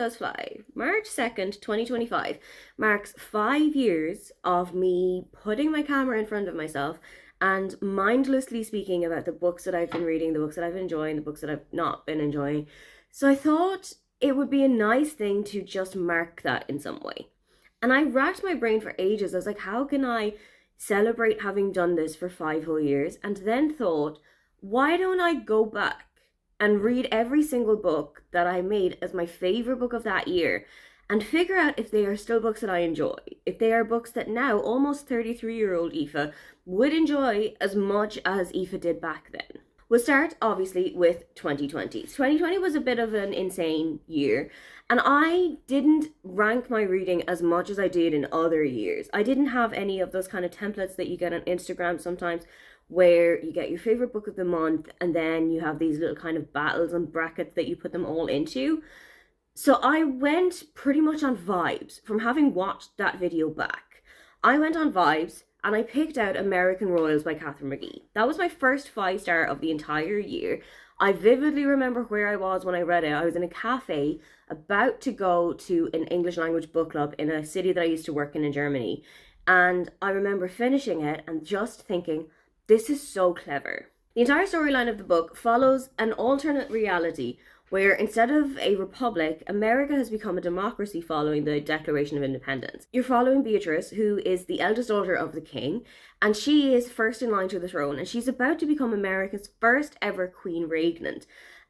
does fly. March 2nd, 2025 marks 5 years of me putting my camera in front of myself and mindlessly speaking about the books that I've been reading, the books that I've been enjoying, the books that I've not been enjoying. So I thought it would be a nice thing to just mark that in some way. And I racked my brain for ages. I was like, how can I celebrate having done this for 5 whole years? And then thought, why don't I go back and read every single book that I made as my favorite book of that year and figure out if they are still books that I enjoy, if they are books that now almost 33-year-old Aoife would enjoy as much as Aoife did back then. We'll start obviously with 2020. 2020 was a bit of an insane year, and I didn't rank my reading as much as I did in other years. I didn't have any of those kind of templates that you get on Instagram sometimes, where you get your favorite book of the month and then you have these little kind of battles and brackets that you put them all into. So I went pretty much on vibes from having watched that video back. I went on vibes and I picked out American Royals by Katharine McGee. That was my first 5-star of the entire year. I vividly remember where I was when I read it. I was in a cafe about to go to an English language book club in a city that I used to work in Germany. And I remember finishing it and just thinking, this is so clever. The entire storyline of the book follows an alternate reality where instead of a republic, America has become a democracy following the Declaration of Independence. You're following Beatrice, who is the eldest daughter of the king, and she is first in line to the throne, and she's about to become America's first ever queen regnant.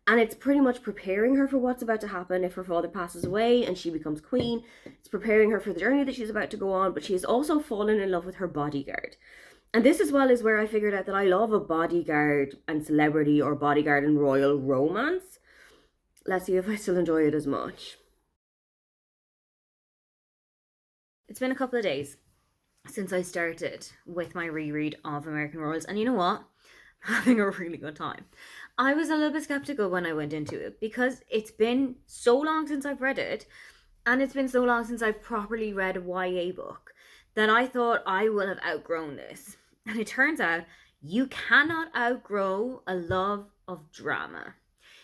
And it's pretty much preparing her for what's about to happen if her father passes away and she becomes queen. It's preparing her for the journey that she's about to go on, but she has also fallen in love with her bodyguard. And this as well is where I figured out that I love a bodyguard and celebrity or bodyguard and royal romance. Let's see if I still enjoy it as much. It's been a couple of days since I started with my reread of American Royals, and you know what? I'm having a really good time. I was a little bit skeptical when I went into it because it's been so long since I've read it, and it's been so long since I've properly read a YA book, that I thought I will have outgrown this. And it turns out you cannot outgrow a love of drama.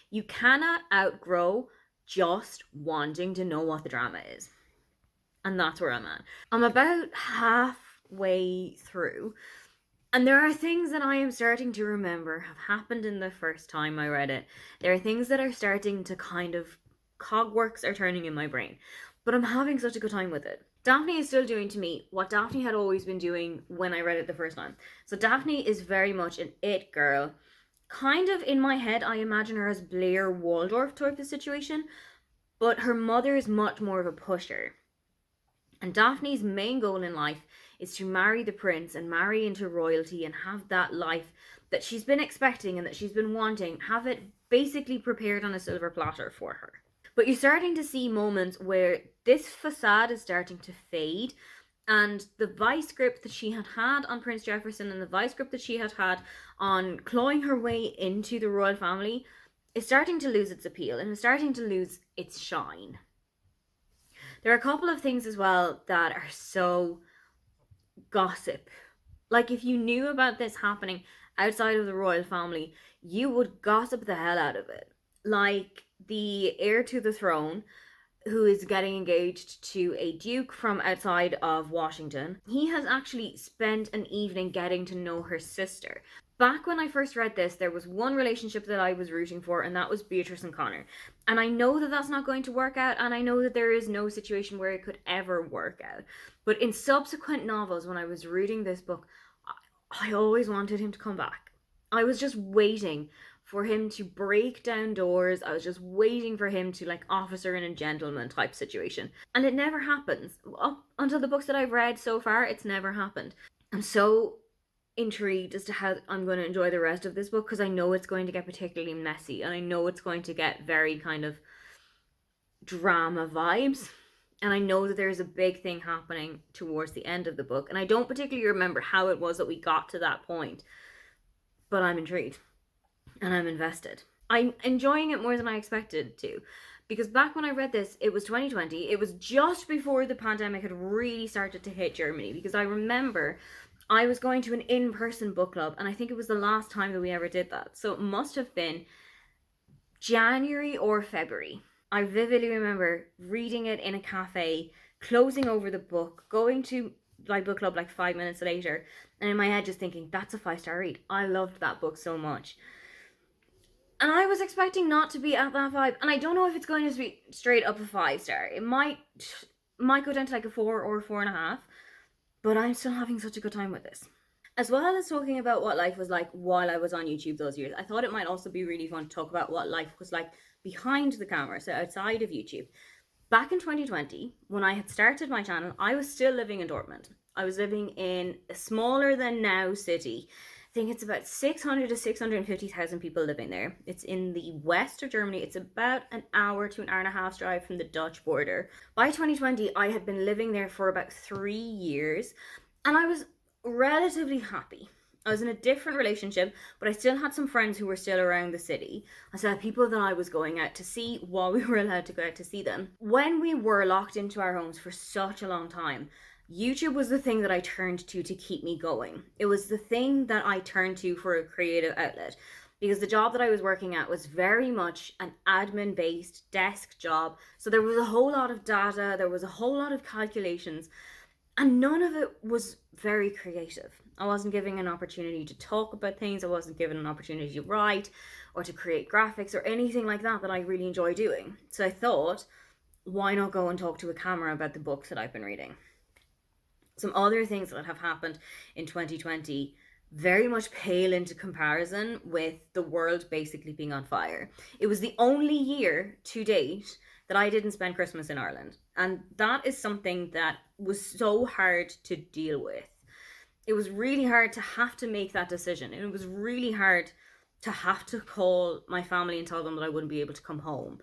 You cannot outgrow just wanting to know what the drama is. And that's where I'm at. I'm about halfway through, and there are things that I am starting to remember have happened in the first time I read it. There are things that are starting to kind of, cogworks are turning in my brain. But I'm having such a good time with it. Daphne is still doing to me what Daphne had always been doing when I read it the first time. So Daphne is very much an it girl. Kind of in my head, I imagine her as Blair Waldorf type of situation, but her mother is much more of a pusher. And Daphne's main goal in life is to marry the prince and marry into royalty and have that life that she's been expecting and that she's been wanting, have it basically prepared on a silver platter for her. But you're starting to see moments where this facade is starting to fade, and the vice grip that she had had on Prince Jefferson and the vice grip that she had had on clawing her way into the royal family is starting to lose its appeal and is starting to lose its shine. There are a couple of things as well that are so gossip. Like, if you knew about this happening outside of the royal family, you would gossip the hell out of it. Like, the heir to the throne, who is getting engaged to a duke from outside of Washington, he has actually spent an evening getting to know her sister. Back when I first read this, there was one relationship that I was rooting for, and that was Beatrice and Connor. And I know that that's not going to work out, and I know that there is no situation where it could ever work out. But in subsequent novels, when I was reading this book, I always wanted him to come back. I was just waiting for him to break down doors. I was just waiting for him to, like, officer and a gentleman type situation. And it never happens. Up until the books that I've read so far, it's never happened. I'm so intrigued as to how I'm going to enjoy the rest of this book, because I know it's going to get particularly messy, and I know it's going to get very kind of drama vibes, and I know that there's a big thing happening towards the end of the book, and I don't particularly remember how it was that we got to that point, but I'm intrigued and I'm invested. I'm enjoying it more than I expected to, because back when I read this, it was 2020. It was just before the pandemic had really started to hit Germany, because I remember I was going to an in-person book club, and I think it was the last time that we ever did that. So it must have been January or February. I vividly remember reading it in a cafe, closing over the book, going to my book club like 5 minutes later, and in my head just thinking, that's a 5-star read. I loved that book so much. And I was expecting not to be at that vibe. And I don't know if it's going to be straight up a 5-star. It might go down to like a 4 or a 4.5. But I'm still having such a good time with this. As well as talking about what life was like while I was on YouTube those years, I thought it might also be really fun to talk about what life was like behind the camera, so outside of YouTube. Back in 2020, when I had started my channel, I was still living in Dortmund. I was living in a smaller than now city. I think it's about 600 to 650,000 people living there. It's in the west of Germany. It's about an hour to an hour and a half drive from the Dutch border. By 2020, I had been living there for about 3 years, and I was relatively happy. I was in a different relationship, but I still had some friends who were still around the city. I still had people that I was going out to see while we were allowed to go out to see them. When we were locked into our homes for such a long time, YouTube was the thing that I turned to keep me going. It was the thing that I turned to for a creative outlet, because the job that I was working at was very much an admin-based desk job. So there was a whole lot of data, there was a whole lot of calculations, and none of it was very creative. I wasn't given an opportunity to talk about things. I wasn't given an opportunity to write or to create graphics or anything like that I really enjoy doing. So I thought, why not go and talk to a camera about the books that I've been reading? Some other things that have happened in 2020 very much pale into comparison with the world basically being on fire. It was the only year to date that I didn't spend Christmas in Ireland. And that is something that was so hard to deal with. It was really hard to have to make that decision. And it was really hard to have to call my family and tell them that I wouldn't be able to come home.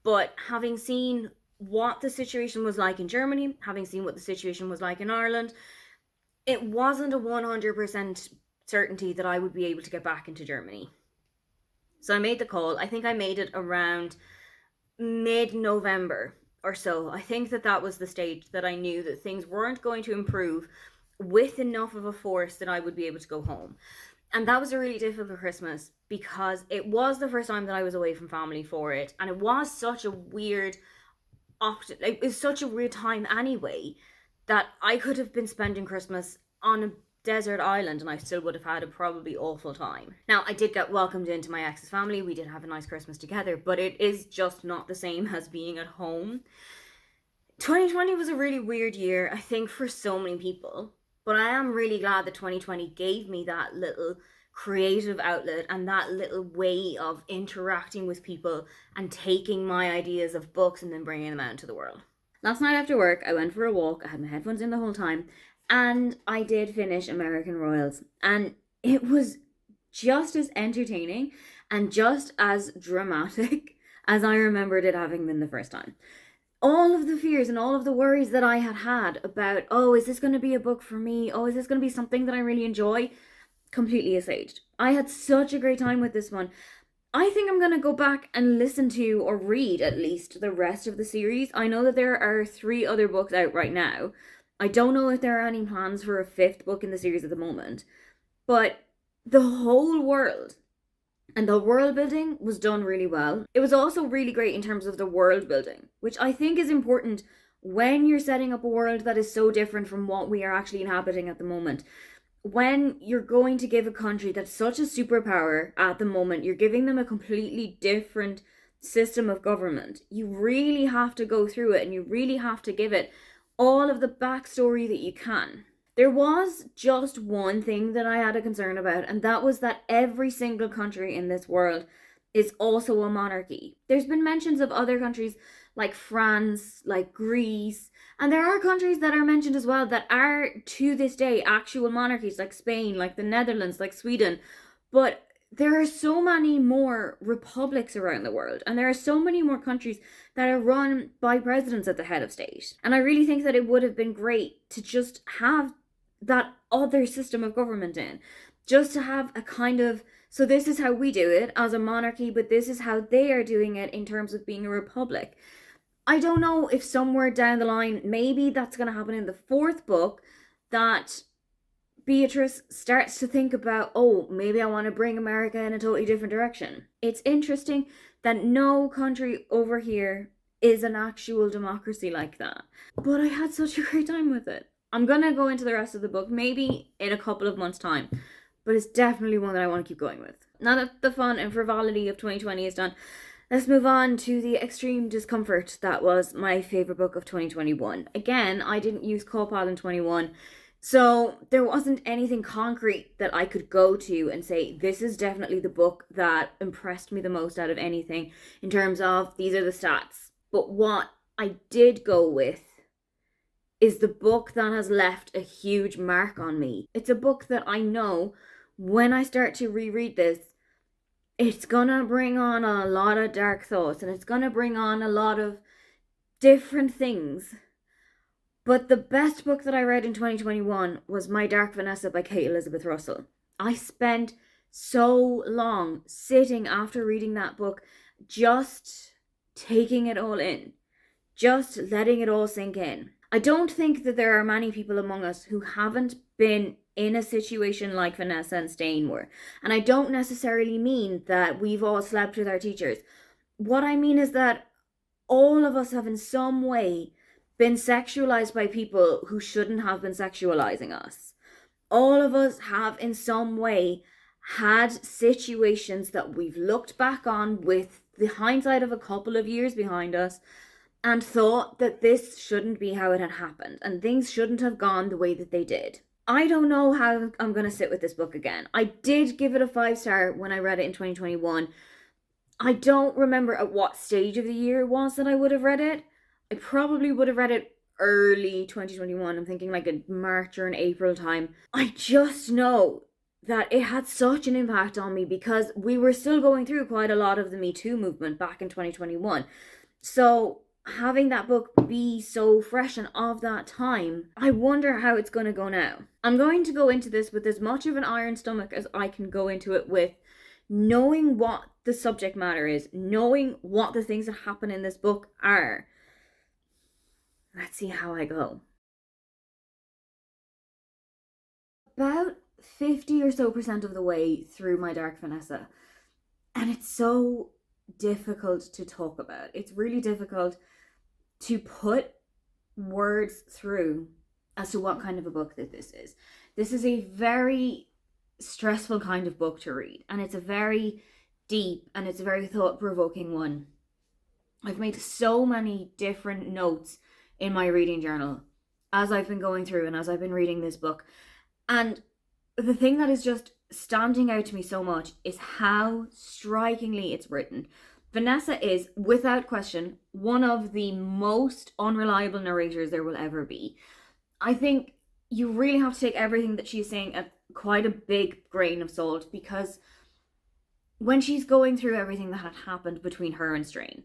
But having seen what the situation was like in Germany, having seen what the situation was like in Ireland, it wasn't a 100% certainty that I would be able to get back into Germany. So I made the call. I think I made it around mid-November or so. I think that was the stage that I knew that things weren't going to improve with enough of a force that I would be able to go home. And that was a really difficult Christmas because it was the first time that I was away from family for it. And it was such a weird it was such a weird time anyway, that I could have been spending Christmas on a desert island and I still would have had a probably awful time. Now, I did get welcomed into my ex's family. We did have a nice Christmas together, but it is just not the same as being at home. 2020 was a really weird year, I think, for so many people. But I am really glad that 2020 gave me that little creative outlet and that little way of interacting with people and taking my ideas of books and then bringing them out into the world. Last night after work, I went for a walk. I had my headphones in the whole time, and I did finish American Royals. And it was just as entertaining and just as dramatic as I remembered it having been the first time. All of the fears and all of the worries that I had about, oh, is this going to be a book for me? Oh, is this going to be something that I really enjoy? Completely assuaged. I had such a great time with this one. I think I'm going to go back and listen to or read at least the rest of the series. I know that there are 3 other books out right now. I don't know if there are any plans for a 5th book in the series at the moment. But the whole world and the world building was done really well. It was also really great in terms of the world building, which I think is important when you're setting up a world that is so different from what we are actually inhabiting at the moment. When you're going to give a country that's such a superpower at the moment, you're giving them a completely different system of government. You really have to go through it and you really have to give it all of the backstory that you can. There was just one thing that I had a concern about, and that was that every single country in this world is also a monarchy. There's been mentions of other countries like France, like Greece, and there are countries that are mentioned as well that are to this day actual monarchies, like Spain, like the Netherlands, like Sweden. But there are so many more republics around the world, and there are so many more countries that are run by presidents at the head of state. And I really think that it would have been great to just have that other system of government in, just to have a kind of, so this is how we do it as a monarchy, but this is how they are doing it in terms of being a republic. I don't know if somewhere down the line, maybe that's going to happen in the 4th book, that Beatrice starts to think about, oh, maybe I want to bring America in a totally different direction. It's interesting that no country over here is an actual democracy like that. But I had such a great time with it. I'm gonna go into the rest of the book maybe in a couple of months' time, but it's definitely one that I want to keep going with. Now that the fun and frivolity of 2020 is done, let's move on to the extreme discomfort that was my favourite book of 2021. Again, I didn't use Copal in 21, so there wasn't anything concrete that I could go to and say, this is definitely the book that impressed me the most out of anything in terms of these are the stats. But what I did go with is the book that has left a huge mark on me. It's a book that I know when I start to reread this, it's gonna bring on a lot of dark thoughts and it's gonna bring on a lot of different things. But the best book that I read in 2021 was My Dark Vanessa by Kate Elizabeth Russell. I spent so long sitting after reading that book, just taking it all in, just letting it all sink in. I don't think that there are many people among us who haven't been in a situation like Vanessa and Stain were. And I don't necessarily mean that we've all slept with our teachers. What I mean is that all of us have in some way been sexualized by people who shouldn't have been sexualizing us. All of us have in some way had situations that we've looked back on with the hindsight of a couple of years behind us and thought that this shouldn't be how it had happened and things shouldn't have gone the way that they did. I don't know how I'm going to sit with this book again. I did give it a 5-star when I read it in 2021. I don't remember at what stage of the year it was that I would have read it. I probably would have read it early 2021. I'm thinking like a March or an April time. I just know that it had such an impact on me because we were still going through quite a lot of the Me Too movement back in 2021. So having that book be so fresh and of that time, I wonder how it's going to go now. I'm going to go into this with as much of an iron stomach as I can go into it with, knowing what the subject matter is, knowing what the things that happen in this book are. Let's see how I go. About 50 or so % of the way through My Dark Vanessa, and it's so difficult to talk about. It's really difficult to put words through as to what kind of a book that this is. This is a very stressful kind of book to read, and it's a very deep and it's a very thought-provoking one. I've made so many different notes in my reading journal as I've been going through and as I've been reading this book. And the thing that is just standing out to me so much is how strikingly it's written. Vanessa is, without question, one of the most unreliable narrators there will ever be. I think you really have to take everything that she's saying at quite a big grain of salt, because when she's going through everything that had happened between her and Strain,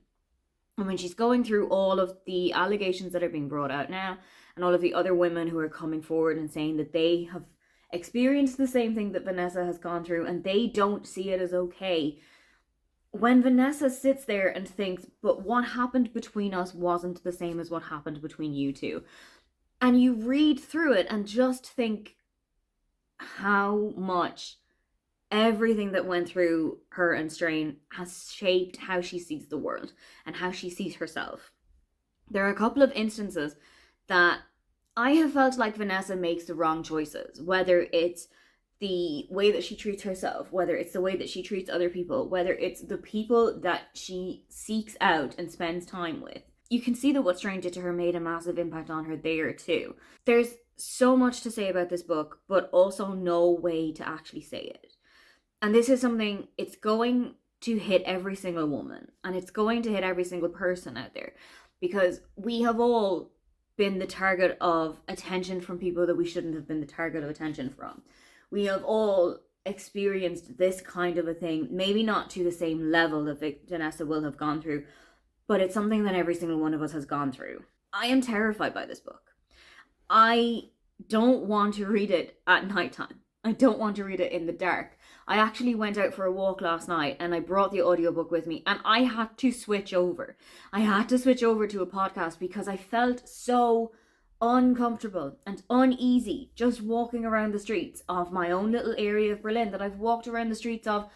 and when she's going through all of the allegations that are being brought out now, and all of the other women who are coming forward and saying that they have experienced the same thing that Vanessa has gone through and they don't see it as okay. When Vanessa sits there and thinks, but what happened between us wasn't the same as what happened between you two. And you read through it and just think how much everything that went through her and Strain has shaped how she sees the world and how she sees herself. There are a couple of instances that I have felt like Vanessa makes the wrong choices, whether it's the way that she treats herself, whether it's the way that she treats other people, whether it's the people that she seeks out and spends time with. You can see that what Strain did to her made a massive impact on her there too. There's so much to say about this book, but also no way to actually say it. And this is something, it's going to hit every single woman, and it's going to hit every single person out there, because we have all been the target of attention from people that we shouldn't have been the target of attention from. We have all experienced this kind of a thing, maybe not to the same level that Vanessa will have gone through, but it's something that every single one of us has gone through. I am terrified by this book. I don't want to read it at nighttime. I don't want to read it in the dark. I actually went out for a walk last night and I brought the audiobook with me, and I had to switch over. I had to switch over to a podcast because I felt so uncomfortable and uneasy just walking around the streets of my own little area of Berlin that I've walked around the streets of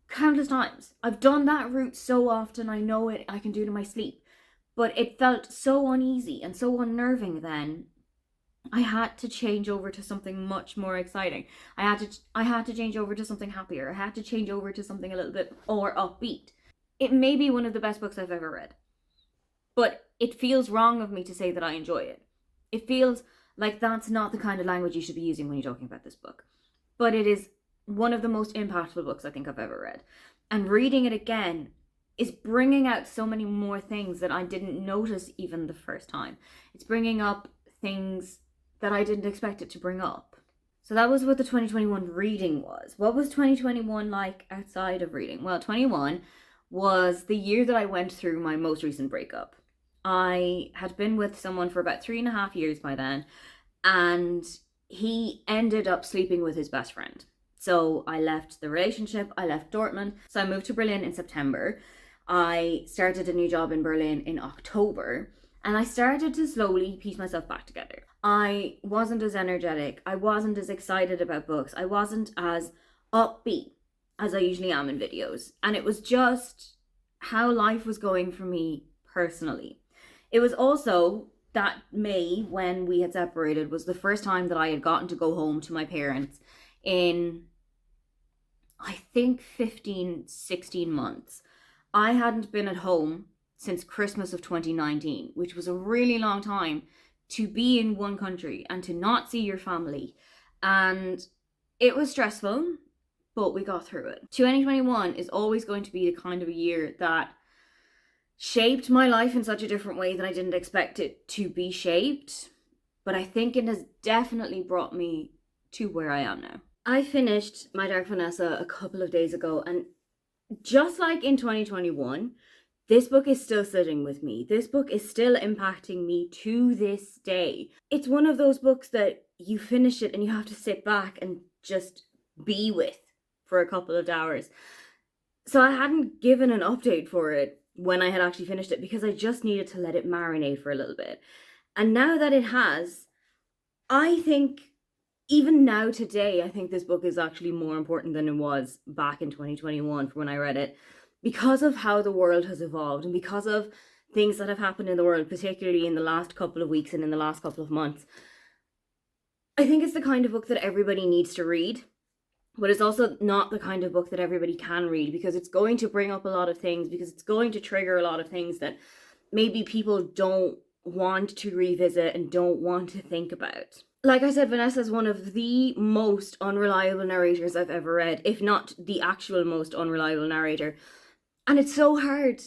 countless times. I've done that route so often, I know it, I can do it in my sleep. But it felt so uneasy and so unnerving then. I had to change over to something much more exciting. I had to change over to something happier. I had to change over to something a little bit more upbeat. It may be one of the best books I've ever read, but it feels wrong of me to say that I enjoy it. It feels like that's not the kind of language you should be using when you're talking about this book. But it is one of the most impactful books I think I've ever read. And reading it again is bringing out so many more things that I didn't notice even the first time. It's bringing up things that I didn't expect it to bring up. So that was what the 2021 reading was. What was 2021 like outside of reading? Well, 21 was the year that I went through my most recent breakup. I had been with someone for about 3.5 years by then, and he ended up sleeping with his best friend. So I left the relationship, I left Dortmund. So I moved to Berlin in September. I started a new job in Berlin in October, and I started to slowly piece myself back together. I wasn't as energetic, I wasn't as excited about books, I wasn't as upbeat as I usually am in videos. And it was just how life was going for me personally. It was also that May, when we had separated, was the first time that I had gotten to go home to my parents in, I think, 15, 16 months. I hadn't been at home since Christmas of 2019, which was a really long time to be in one country and to not see your family. And it was stressful, but we got through it. 2021 is always going to be the kind of a year that shaped my life in such a different way that I didn't expect it to be shaped. But I think it has definitely brought me to where I am now. I finished My Dark Vanessa a couple of days ago, and just like in 2021, this book is still sitting with me. This book is still impacting me to this day. It's one of those books that you finish it and you have to sit back and just be with for a couple of hours. So I hadn't given an update for it when I had actually finished it because I just needed to let it marinate for a little bit. And now that it has, I think even now today, I think this book is actually more important than it was back in 2021 when I read it, because of how the world has evolved and because of things that have happened in the world, particularly in the last couple of weeks and in the last couple of months. I think it's the kind of book that everybody needs to read, but it's also not the kind of book that everybody can read, because it's going to bring up a lot of things, because it's going to trigger a lot of things that maybe people don't want to revisit and don't want to think about. Like I said, Vanessa is one of the most unreliable narrators I've ever read, if not the actual most unreliable narrator. And it's so hard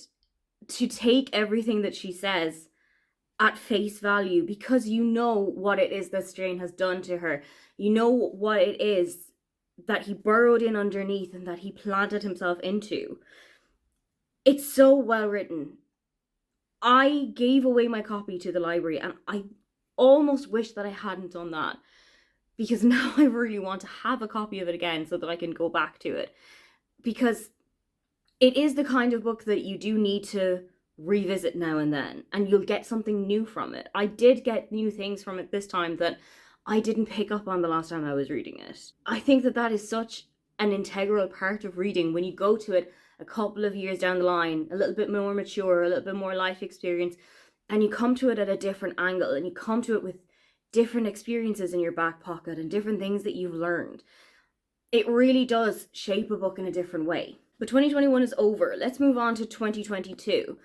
to take everything that she says at face value, because you know what it is that Strain has done to her. You know what it is that he burrowed in underneath and that he planted himself into. It's so well written. I gave away my copy to the library, and I almost wish that I hadn't done that, because now I really want to have a copy of it again so that I can go back to it, because it is the kind of book that you do need to revisit now and then, and you'll get something new from it. I did get new things from it this time that I didn't pick up on the last time I was reading it. I think that is such an integral part of reading. When you go to it a couple of years down the line, a little bit more mature, a little bit more life experience, and you come to it at a different angle, and you come to it with different experiences in your back pocket and different things that you've learned, it really does shape a book in a different way. But 2021 is over. Let's move on to 2022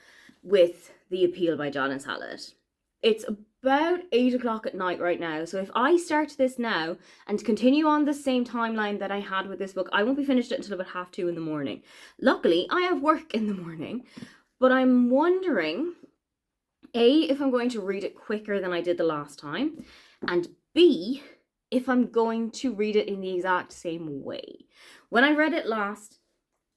with The Appeal by Janice Hallett. It's about 8 o'clock at night right now, so if I start this now and continue on the same timeline that I had with this book, I won't be finished it until about 2:30 in the morning. Luckily, I have work in the morning, but I'm wondering, A, if I'm going to read it quicker than I did the last time, and B, if I'm going to read it in the exact same way. When I read it last,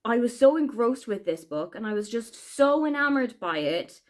I was so engrossed with this book, and I was just so enamored by it,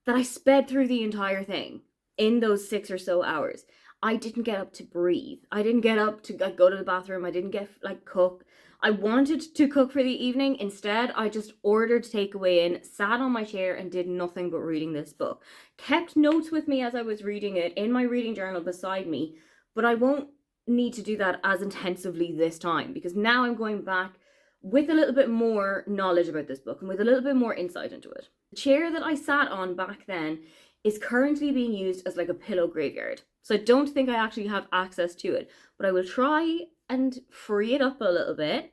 that I sped through the entire thing in those 6 or so hours. I didn't get up to breathe. I didn't get up to go to the bathroom. I didn't get cook. I wanted to cook for the evening. Instead, I just ordered takeaway in, sat on my chair and did nothing but reading this book. Kept notes with me as I was reading it in my reading journal beside me, but I won't need to do that as intensively this time because now I'm going back with a little bit more knowledge about this book and with a little bit more insight into it. The chair that I sat on back then is currently being used as like a pillow graveyard. So I don't think I actually have access to it, but I will try and free it up a little bit,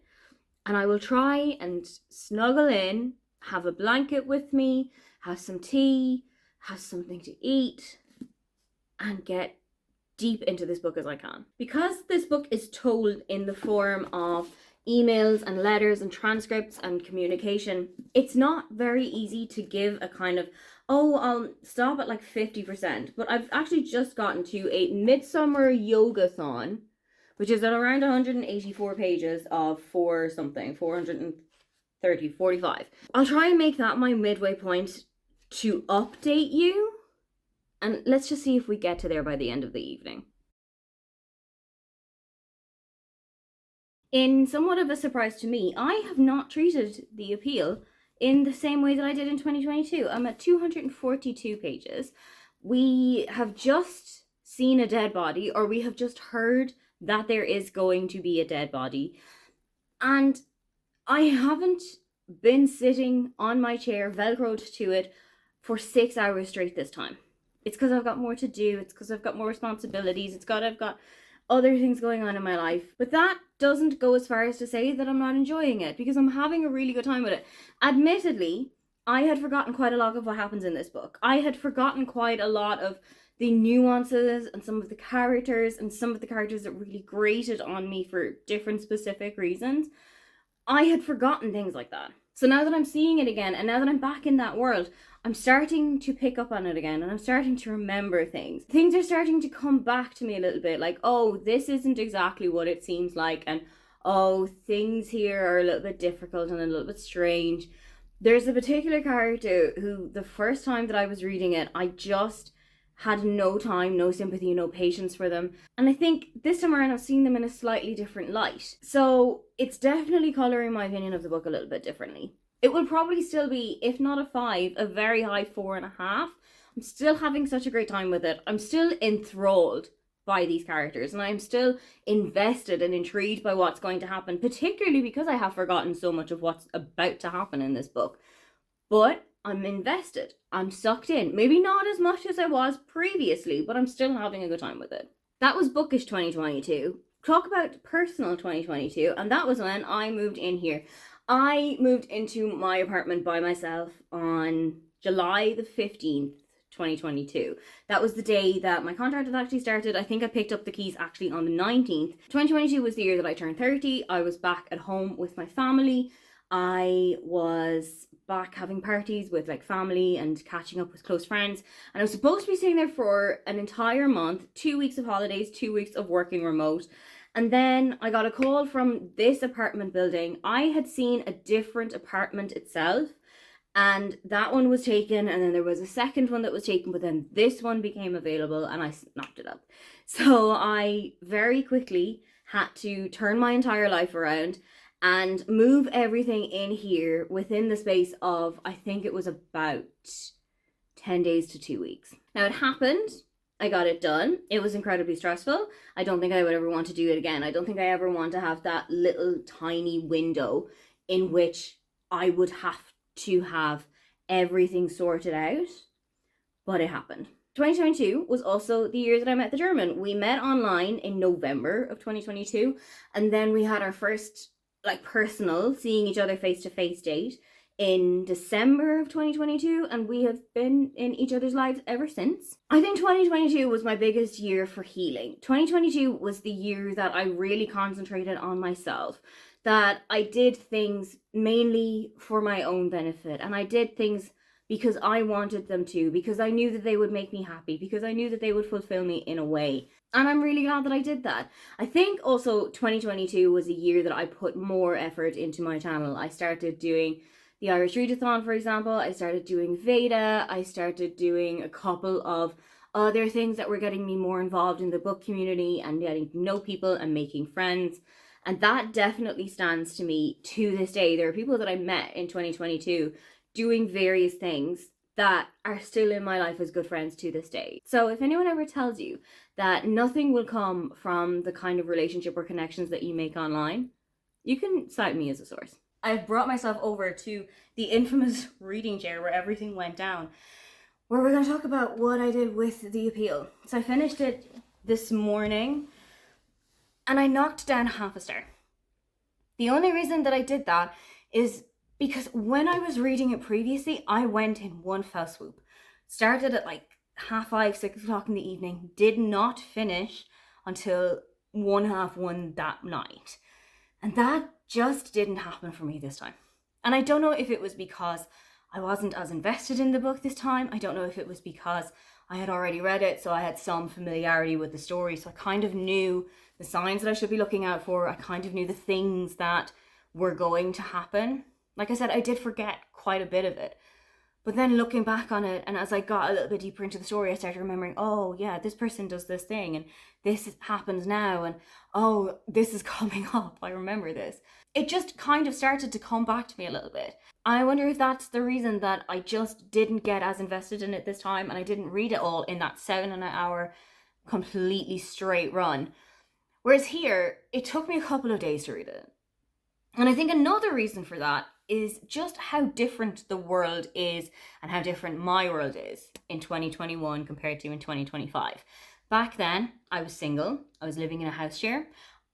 and I will try and snuggle in, have a blanket with me, have some tea, have something to eat, and get deep into this book as I can. Because this book is told in the form of emails and letters and transcripts and communication, it's not very easy to give a kind of, oh, I'll stop at like 50%. But I've actually just gotten to a Midsummer Yogathon, which is at around 184 pages of 45. I'll try and make that my midway point to update you. And let's just see if we get to there by the end of the evening. In somewhat of a surprise to me, I have not treated the appeal in the same way that I did in 2022. I'm at 242 pages. We have just seen a dead body, or we have just heard that there is going to be a dead body. And I haven't been sitting on my chair, velcroed to it, for 6 hours straight this time. It's because I've got more to do. It's because I've got more responsibilities. I've got other things going on in my life. But that doesn't go as far as to say that I'm not enjoying it, because I'm having a really good time with it. Admittedly, I had forgotten quite a lot of what happens in this book. I had forgotten quite a lot of the nuances and some of the characters that really grated on me for different specific reasons. I had forgotten things like that. So now that I'm seeing it again, and now that I'm back in that world, I'm starting to pick up on it again, and I'm starting to remember things. Things are starting to come back to me a little bit, like, oh, this isn't exactly what it seems like, and oh, things here are a little bit difficult and a little bit strange. There's a particular character who, the first time that I was reading it, I just had no time, no sympathy, no patience for them. And I think this time around I've seen them in a slightly different light. So it's definitely colouring my opinion of the book a little bit differently. It will probably still be, if not a 5, a very high 4.5. I'm still having such a great time with it. I'm still enthralled by these characters, and I'm still invested and intrigued by what's going to happen, particularly because I have forgotten so much of what's about to happen in this book. But I'm invested. I'm sucked in. Maybe not as much as I was previously, but I'm still having a good time with it. That was bookish 2022. Talk about personal 2022, and that was when I moved in here. I moved into my apartment by myself on July the 15th, 2022. That was the day that my contract had actually started. I think I picked up the keys actually on the 19th. 2022 was the year that I turned 30. I was back at home with my family. I was back having parties with like family and catching up with close friends. And I was supposed to be staying there for an entire month, 2 weeks of holidays, 2 weeks of working remote. And then I got a call from this apartment building. I had seen a different apartment itself, and that one was taken, and then there was a second one that was taken, but then this one became available and I snapped it up. So I very quickly had to turn my entire life around and move everything in here within the space of, I think it was about 10 days to 2 weeks. Now it happened. I got it done. It was incredibly stressful. I don't think I would ever want to do it again. I don't think I ever want to have that little tiny window in which I would have to have everything sorted out. But it happened. 2022 was also the year that I met the German. We met online in November of 2022, and then we had our first like personal seeing each other face to face date in December of 2022, and we have been in each other's lives ever since. I think 2022 was my biggest year for healing. 2022 was the year that I really concentrated on myself, that I did things mainly for my own benefit, and I did things because I wanted them to, because I knew that they would make me happy, because I knew that they would fulfill me in a way. And I'm really glad that I did that. I think also 2022 was a year that I put more effort into my channel. I started doing the Irish Readathon, for example. I started doing Veda. I started doing a couple of other things that were getting me more involved in the book community and getting to know people and making friends. And that definitely stands to me to this day. There are people that I met in 2022 doing various things that are still in my life as good friends to this day. So if anyone ever tells you that nothing will come from the kind of relationship or connections that you make online, you can cite me as a source. I've brought myself over to the infamous reading chair where everything went down, where we're going to talk about what I did with the appeal. So I finished it this morning and I knocked down half a star. The only reason that I did that is because when I was reading it previously, I went in one fell swoop. Started at like 5:30, 6 o'clock in the evening, did not finish until 1:30 that night. And that just didn't happen for me this time. And I don't know if it was because I wasn't as invested in the book this time. I don't know if it was because I had already read it, so I had some familiarity with the story. So I kind of knew the signs that I should be looking out for. I kind of knew the things that were going to happen. Like I said, I did forget quite a bit of it. But then looking back on it, and as I got a little bit deeper into the story, I started remembering, oh yeah, this person does this thing, and this happens now, and oh, this is coming up. I remember this. It just kind of started to come back to me a little bit. I wonder if that's the reason that I just didn't get as invested in it this time, and I didn't read it all in that 7.5 hour completely straight run. Whereas here, it took me a couple of days to read it. And I think another reason for that is just how different the world is and how different my world is in 2021 compared to in 2025. Back then, I was single. I was living in a house share.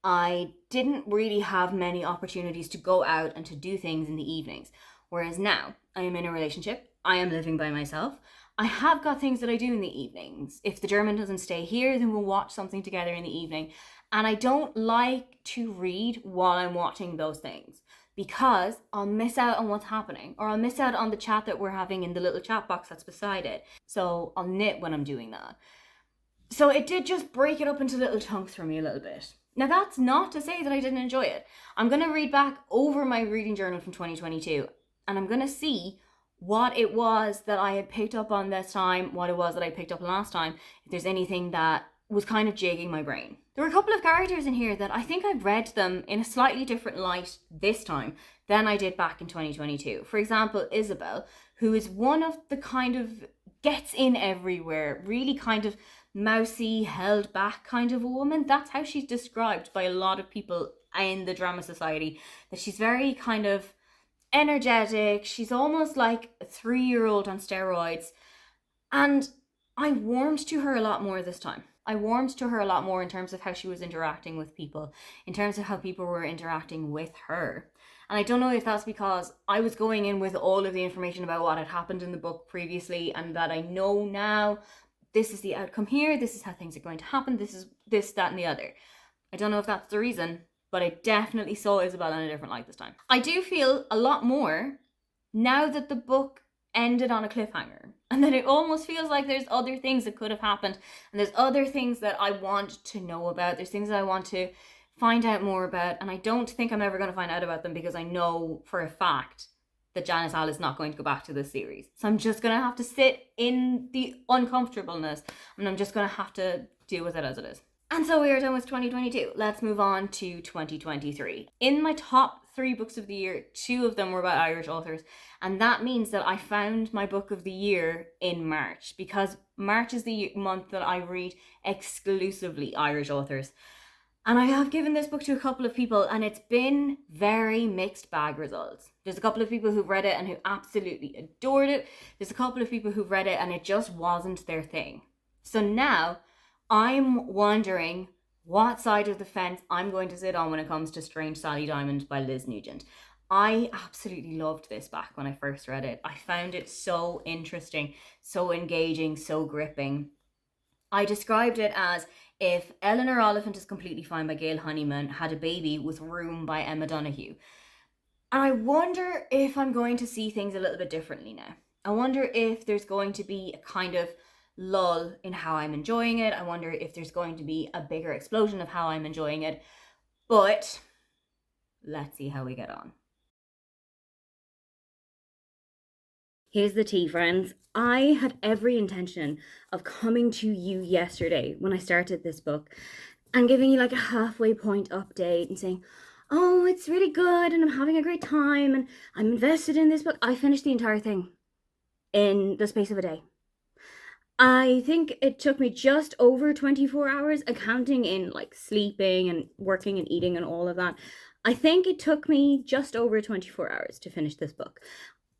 I didn't really have many opportunities to go out and to do things in the evenings. Whereas now, I am in a relationship. I am living by myself. I have got things that I do in the evenings. If the German doesn't stay here, then we'll watch something together in the evening. And I don't like to read while I'm watching those things, because I'll miss out on what's happening, or I'll miss out on the chat that we're having in the little chat box that's beside it. So I'll knit when I'm doing that. So it did just break it up into little chunks for me a little bit. Now that's not to say that I didn't enjoy it. I'm going to read back over my reading journal from 2022 and I'm going to see what it was that I had picked up on this time, what it was that I picked up last time, if there's anything that was kind of jigging my brain. There were a couple of characters in here that I think I've read them in a slightly different light this time than I did back in 2022. For example, Isabel, who is one of the kind of gets in everywhere, really kind of mousy, held back kind of a woman. That's how she's described by a lot of people in the drama society, that she's very kind of energetic. She's almost like a 3-year-old on steroids. And I warmed to her a lot more this time. I warmed to her a lot more in terms of how she was interacting with people, in terms of how people were interacting with her. And I don't know if that's because I was going in with all of the information about what had happened in the book previously, and that I know now this is the outcome here, this is how things are going to happen, this is this, that, and the other. I don't know if that's the reason, but I definitely saw Isabel in a different light this time. I do feel a lot more now that the book ended on a cliffhanger, and then it almost feels like there's other things that could have happened, and there's other things that I want to know about, there's things that I want to find out more about, and I don't think I'm ever going to find out about them because I know for a fact that Janice Hall is not going to go back to this series. So I'm just going to have to sit in the uncomfortableness, and I'm just going to have to deal with it as it is. And so we are done with 2022. Let's move on to 2023. In my top 3 books of the year, 2 of them were by Irish authors. And that means that I found my book of the year in March, because March is the month that I read exclusively Irish authors. And I have given this book to a couple of people, and it's been very mixed bag results. There's a couple of people who've read it and who absolutely adored it. There's a couple of people who've read it and it just wasn't their thing. So now I'm wondering what side of the fence I'm going to sit on when it comes to Strange Sally Diamond by Liz Nugent. I absolutely loved this back when I first read it. I found it so interesting, so engaging, so gripping. I described it as if Eleanor Oliphant is Completely Fine by Gail Honeyman had a baby with Room by Emma Donoghue. And I wonder if I'm going to see things a little bit differently now. I wonder if there's going to be a kind of lull in how I'm enjoying it. I wonder if there's going to be a bigger explosion of how I'm enjoying it. But let's see how we get on. Here's the tea, friends. I had every intention of coming to you yesterday when I started this book and giving you like a halfway point update and saying, oh, it's really good and I'm having a great time and I'm invested in this book. I finished the entire thing in the space of a day. I think it took me just over 24 hours, accounting in like sleeping and working and eating and all of that. I think it took me just over 24 hours to finish this book.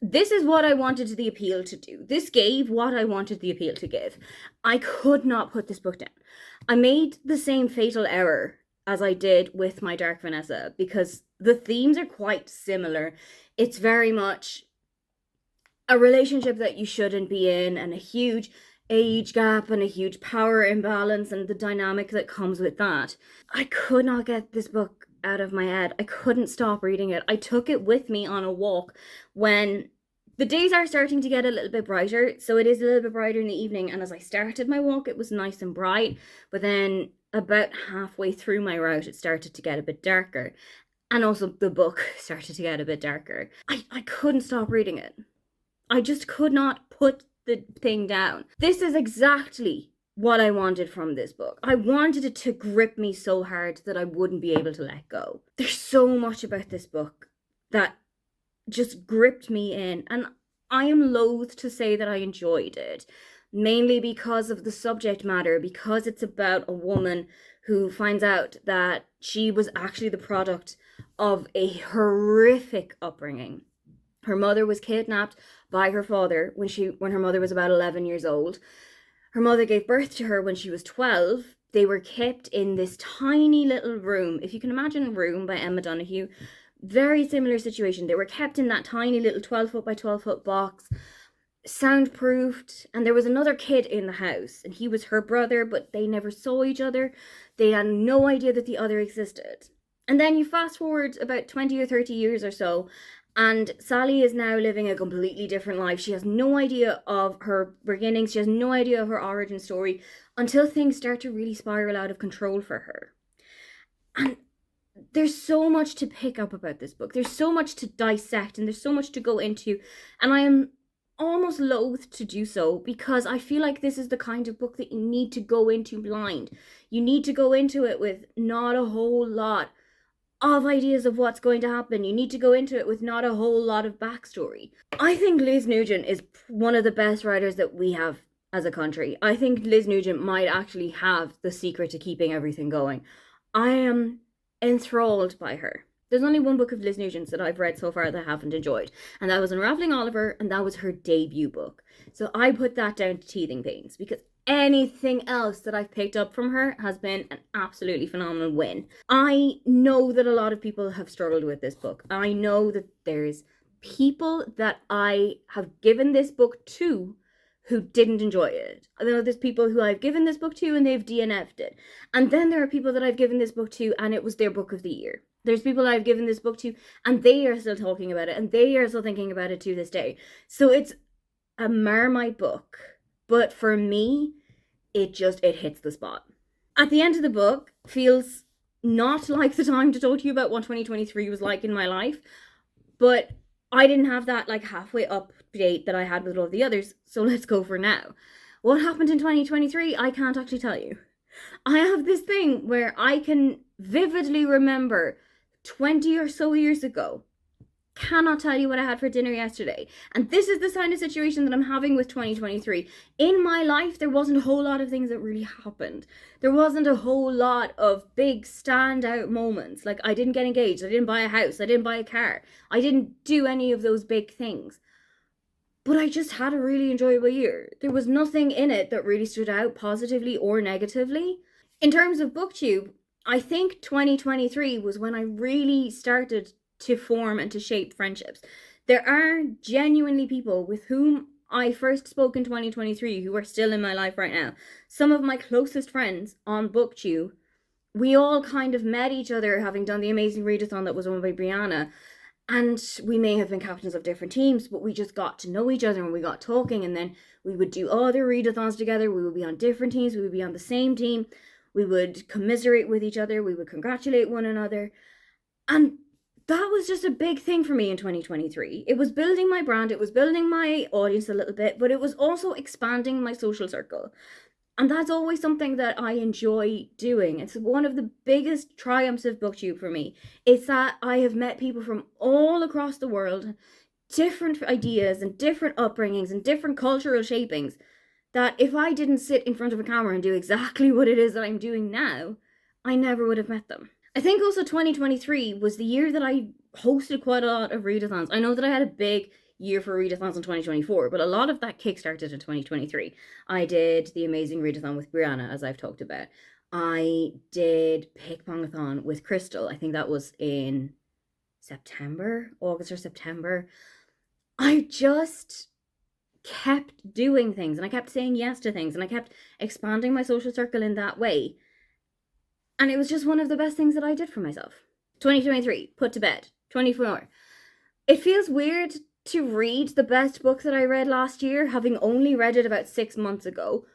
This is what I wanted the appeal to do. This gave what I wanted the appeal to give. I could not put this book down. I made the same fatal error as I did with my Dark Vanessa because the themes are quite similar. It's very much a relationship that you shouldn't be in, and a huge age gap and a huge power imbalance and the dynamic that comes with that. I could not get this book out of my head. I couldn't stop reading it. I took it with me on a walk when the days are starting to get a little bit brighter, so it is a little bit brighter in the evening, and as I started my walk it was nice and bright, but then about halfway through my route it started to get a bit darker, and also the book started to get a bit darker. I couldn't stop reading it. I just could not put the thing down. This is exactly what I wanted from this book. I wanted it to grip me so hard that I wouldn't be able to let go. There's so much about this book that just gripped me in, and I am loath to say that I enjoyed it, mainly because of the subject matter, because it's about a woman who finds out that she was actually the product of a horrific upbringing. Her mother was kidnapped by her father when her mother was about 11 years old. Her mother gave birth to her when she was 12. They were kept in this tiny little room. If you can imagine Room by Emma Donoghue, very similar situation. They were kept in that tiny little 12-foot by 12-foot box, soundproofed, and there was another kid in the house, and he was her brother, but they never saw each other. They had no idea that the other existed. And then you fast forward about 20 or 30 years or so, and Sally is now living a completely different life. She has no idea of her beginnings. She has no idea of her origin story until things start to really spiral out of control for her. And there's so much to pick up about this book. There's so much to dissect, and there's so much to go into. And I am almost loath to do so because I feel like this is the kind of book that you need to go into blind. You need to go into it with not a whole lot of ideas of what's going to happen. You need to go into it with not a whole lot of backstory. I think Liz Nugent is one of the best writers that we have as a country. I think Liz Nugent might actually have the secret to keeping everything going. I am enthralled by her. There's only one book of Liz Nugent's that I've read so far that I haven't enjoyed, and that was Unraveling Oliver, and that was her debut book. So I put that down to teething pains, because anything else that I've picked up from her has been an absolutely phenomenal win. I know that a lot of people have struggled with this book. I know that there's people that I have given this book to who didn't enjoy it. I know there's people who I've given this book to and they've DNF'd it. And then there are people that I've given this book to and it was their book of the year. There's people I've given this book to and they are still talking about it and they are still thinking about it to this day. So it's a Marmite book. But for me, it hits the spot. At the end of the book, feels not like the time to talk to you about what 2023 was like in my life, but I didn't have that like halfway update that I had with all of the others, so let's go for now. What happened in 2023, I can't actually tell you. I have this thing where I can vividly remember 20 or so years ago, cannot tell you what I had for dinner yesterday. And this is the kind of situation that I'm having with 2023. In my life, there wasn't a whole lot of things that really happened. There wasn't a whole lot of big standout moments. Like, I didn't get engaged, I didn't buy a house, I didn't buy a car. I didn't do any of those big things. But I just had a really enjoyable year. There was nothing in it that really stood out positively or negatively. In terms of BookTube, I think 2023 was when I really started to form and to shape friendships. There are genuinely people with whom I first spoke in 2023 who are still in my life right now. Some of my closest friends on BookTube, we all kind of met each other having done the amazing readathon that was run by Brianna, and we may have been captains of different teams, but we just got to know each other and we got talking, and then we would do other readathons together. We would be on different teams, we would be on the same team, we would commiserate with each other, we would congratulate one another, and that was just a big thing for me in 2023. It was building my brand, it was building my audience a little bit, but it was also expanding my social circle. And that's always something that I enjoy doing. It's one of the biggest triumphs of BookTube for me. It's that I have met people from all across the world, different ideas and different upbringings and different cultural shapings, that if I didn't sit in front of a camera and do exactly what it is that I'm doing now, I never would have met them. I think also 2023 was the year that I hosted quite a lot of readathons. I know that I had a big year for readathons in 2024, but a lot of that kickstarted in 2023. I did the amazing readathon with Brianna, as I've talked about. I did Pick Pongathon with Crystal. I think that was in August or September. I just kept doing things and I kept saying yes to things and I kept expanding my social circle in that way. And it was just one of the best things that I did for myself. 2023, put to bed. 24. It feels weird to read the best book that I read last year, having only read it about 6 months ago,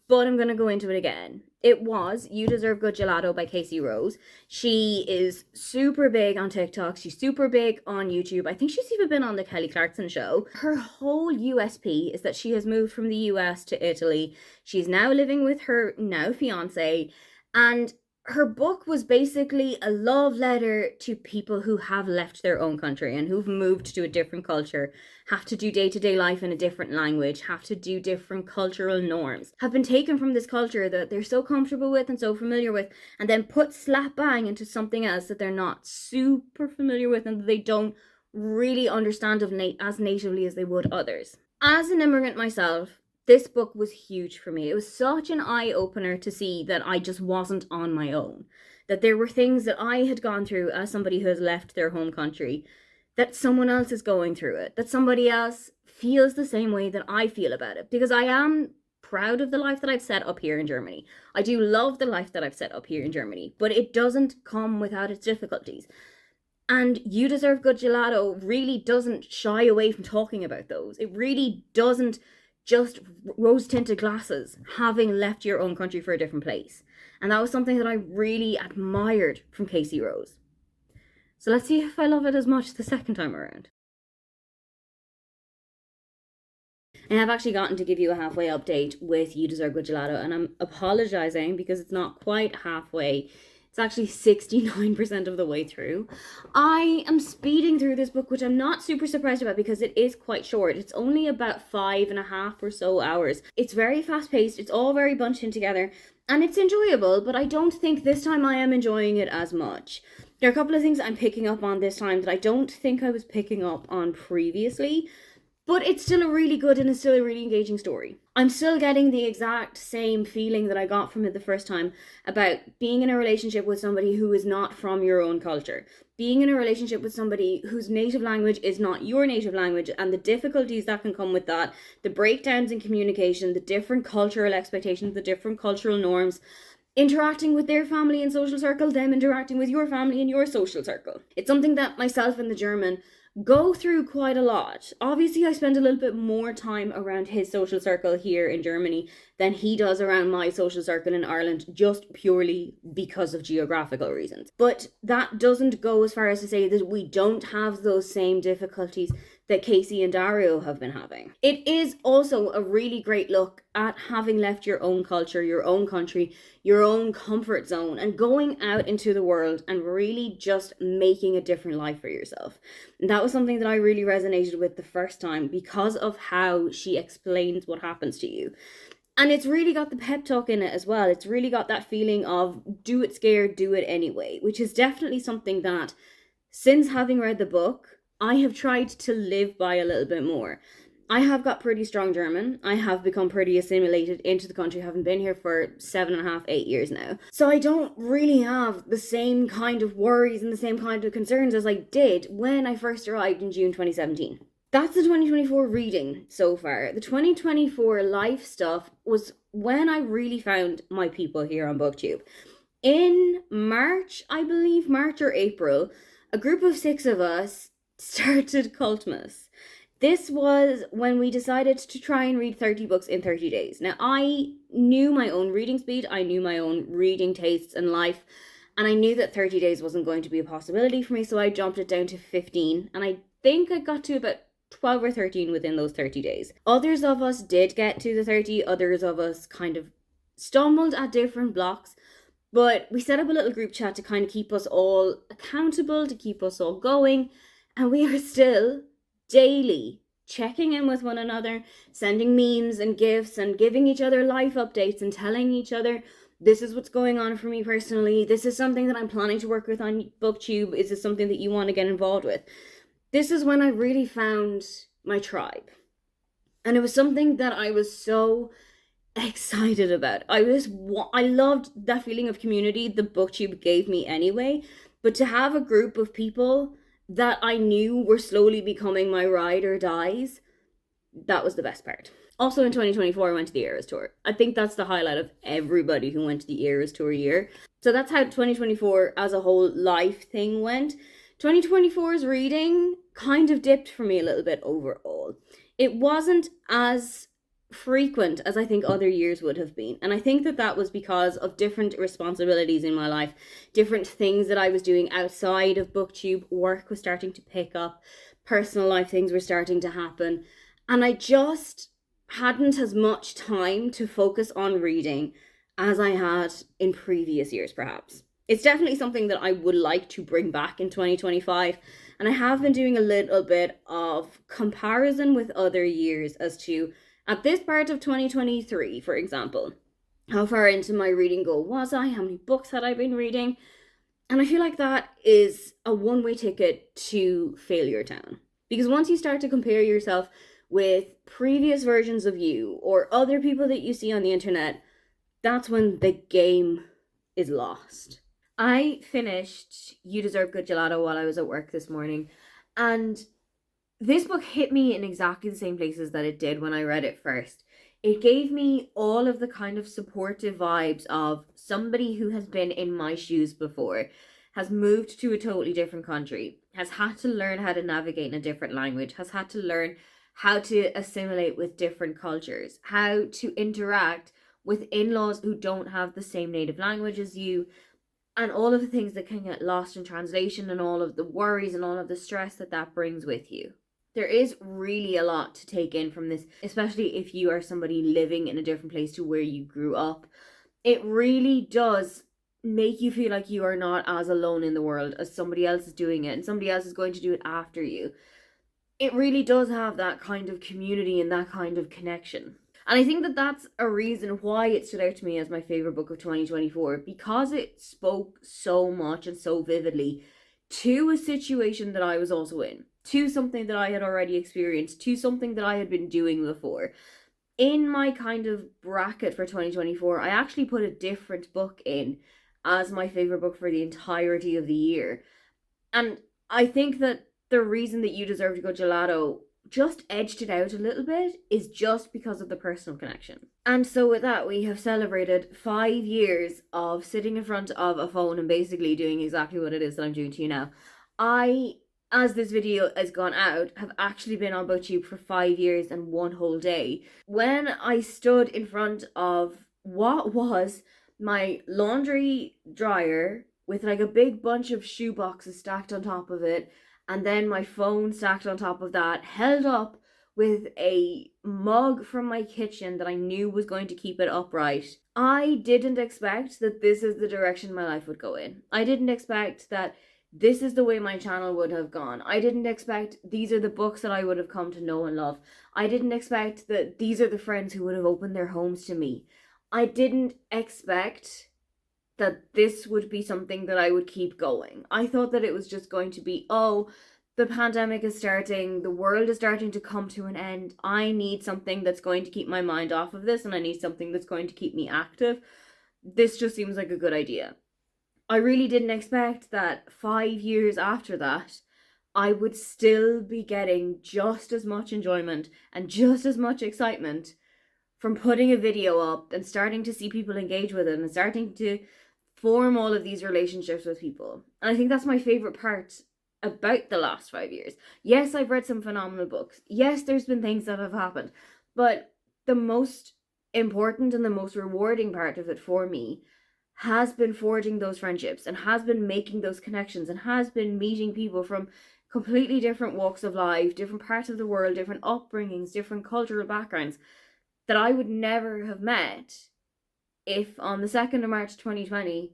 but I'm going to go into it again. It was You Deserve Good Gelato by Casey Rose. She is super big on TikTok. She's super big on YouTube. I think she's even been on the Kelly Clarkson show. Her whole USP is that she has moved from the US to Italy. She's now living with her now fiance, and her book was basically a love letter to people who have left their own country and who've moved to a different culture, have to do day-to-day life in a different language, have to do different cultural norms, have been taken from this culture that they're so comfortable with and so familiar with, and then put slap bang into something else that they're not super familiar with and that they don't really understand as natively as they would others. As an immigrant myself, this book was huge for me. It was such an eye-opener to see that I just wasn't on my own. That there were things that I had gone through as somebody who has left their home country, that someone else is going through it, that somebody else feels the same way that I feel about it. Because I am proud of the life that I've set up here in Germany. I do love the life that I've set up here in Germany, but it doesn't come without its difficulties. And You Deserve Good Gelato really doesn't shy away from talking about those. It really doesn't just rose-tinted glasses, having left your own country for a different place. And that was something that I really admired from Casey Rose. So let's see if I love it as much the second time around. I have actually gotten to give you a halfway update with You Deserve Good Gelato, and I'm apologising because it's not quite halfway. It's actually 69% of the way through. I am speeding through this book, which I'm not super surprised about because it is quite short. It's only about 5.5 or so hours. It's very fast paced. It's all very bunched in together and it's enjoyable, but I don't think this time I am enjoying it as much. There are a couple of things I'm picking up on this time that I don't think I was picking up on previously. But it's still a really good and it's still a really engaging story. I'm still getting the exact same feeling that I got from it the first time about being in a relationship with somebody who is not from your own culture. Being in a relationship with somebody whose native language is not your native language and the difficulties that can come with that, the breakdowns in communication, the different cultural expectations, the different cultural norms, interacting with their family and social circle, them interacting with your family and your social circle. It's something that myself and the German go through quite a lot. Obviously, I spend a little bit more time around his social circle here in Germany than he does around my social circle in Ireland, just purely because of geographical reasons. But that doesn't go as far as to say that we don't have those same difficulties that Casey and Dario have been having. It is also a really great look at having left your own culture, your own country, your own comfort zone, and going out into the world and really just making a different life for yourself. And that was something that I really resonated with the first time because of how she explains what happens to you. And it's really got the pep talk in it as well. It's really got that feeling of do it scared, do it anyway, which is definitely something that, since having read the book, I have tried to live by a little bit more. I have got pretty strong German. I have become pretty assimilated into the country, having been here for 7.5, 8 years now. So I don't really have the same kind of worries and the same kind of concerns as I did when I first arrived in June 2017. That's the 2024 reading so far. The 2024 life stuff was when I really found my people here on BookTube. In March, I believe, March or April, a group of 6 of us started Cultmas. This was when we decided to try and read 30 books in 30 days. Now, I knew my own reading speed, I knew my own reading tastes and life, and I knew that 30 days wasn't going to be a possibility for me, so I jumped it down to 15, and I think I got to about 12 or 13 within those 30 days. Others of us did get to the 30, others of us kind of stumbled at different blocks, but we set up a little group chat to kind of keep us all accountable, to keep us all going. And we are still daily checking in with one another, sending memes and gifts and giving each other life updates and telling each other, this is what's going on for me personally. This is something that I'm planning to work with on BookTube. Is this something that you want to get involved with? This is when I really found my tribe. And it was something that I was so excited about. I loved that feeling of community the BookTube gave me anyway, but to have a group of people that I knew were slowly becoming my ride or dies, that was the best part. Also in 2024, I went to the Eras Tour. I think that's the highlight of everybody who went to the Eras Tour year. So that's how 2024 as a whole life thing went. 2024's reading kind of dipped for me a little bit overall. It wasn't as frequent as I think other years would have been. And I think that that was because of different responsibilities in my life, different things that I was doing outside of BookTube. Work was starting to pick up, personal life things were starting to happen. And I just hadn't as much time to focus on reading as I had in previous years, perhaps. It's definitely something that I would like to bring back in 2025. And I have been doing a little bit of comparison with other years as to, at this part of 2023, for example, how far into my reading goal was I? How many books had I been reading? And I feel like that is a one-way ticket to failure town. Because once you start to compare yourself with previous versions of you or other people that you see on the internet, that's when the game is lost. I finished You Deserve Good Gelato while I was at work this morning, and this book hit me in exactly the same places that it did when I read it first. It gave me all of the kind of supportive vibes of somebody who has been in my shoes before, has moved to a totally different country, has had to learn how to navigate in a different language, has had to learn how to assimilate with different cultures, how to interact with in-laws who don't have the same native language as you, and all of the things that can get lost in translation and all of the worries and all of the stress that that brings with you. There is really a lot to take in from this, especially if you are somebody living in a different place to where you grew up. It really does make you feel like you are not as alone in the world as somebody else is doing it and somebody else is going to do it after you. It really does have that kind of community and that kind of connection. And I think that that's a reason why it stood out to me as my favorite book of 2024, because it spoke so much and so vividly to a situation that I was also in, to something that I had already experienced, to something that I had been doing before. In my kind of bracket for 2024, I actually put a different book in as my favorite book for the entirety of the year. And I think that the reason that You Deserve to Go Gelato just edged it out a little bit is just because of the personal connection. And so with that, we have celebrated 5 years of sitting in front of a phone and basically doing exactly what it is that I'm doing to you now. I, as this video has gone out, have actually been on BookTube for 5 years and 1 whole day. When I stood in front of what was my laundry dryer with like a big bunch of shoe boxes stacked on top of it, and then my phone stacked on top of that, held up with a mug from my kitchen that I knew was going to keep it upright. I didn't expect that this is the direction my life would go in. I didn't expect that this is the way my channel would have gone. I didn't expect these are the books that I would have come to know and love. I didn't expect that these are the friends who would have opened their homes to me. I didn't expect that this would be something that I would keep going. I thought that it was just going to be, oh, the pandemic is starting, the world is starting to come to an end. I need something that's going to keep my mind off of this, and I need something that's going to keep me active. This just seems like a good idea. I really didn't expect that 5 years after that, I would still be getting just as much enjoyment and just as much excitement from putting a video up and starting to see people engage with it and starting to form all of these relationships with people. And I think that's my favorite part about the last 5 years. Yes, I've read some phenomenal books. Yes, there's been things that have happened. But the most important and the most rewarding part of it for me has been forging those friendships and has been making those connections and has been meeting people from completely different walks of life, different parts of the world, different upbringings, different cultural backgrounds that I would never have met if on the 2nd of March 2020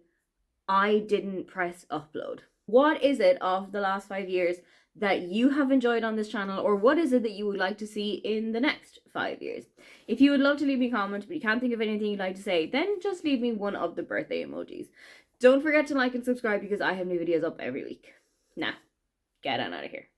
I didn't press upload? What is it of the last 5 years that you have enjoyed on this channel, or what is it that you would like to see in the next 5 years? If you would love to leave me a comment but you can't think of anything you'd like to say, then just leave me one of the birthday emojis. Don't forget to like and subscribe because I have new videos up every week. Now, get on out of here.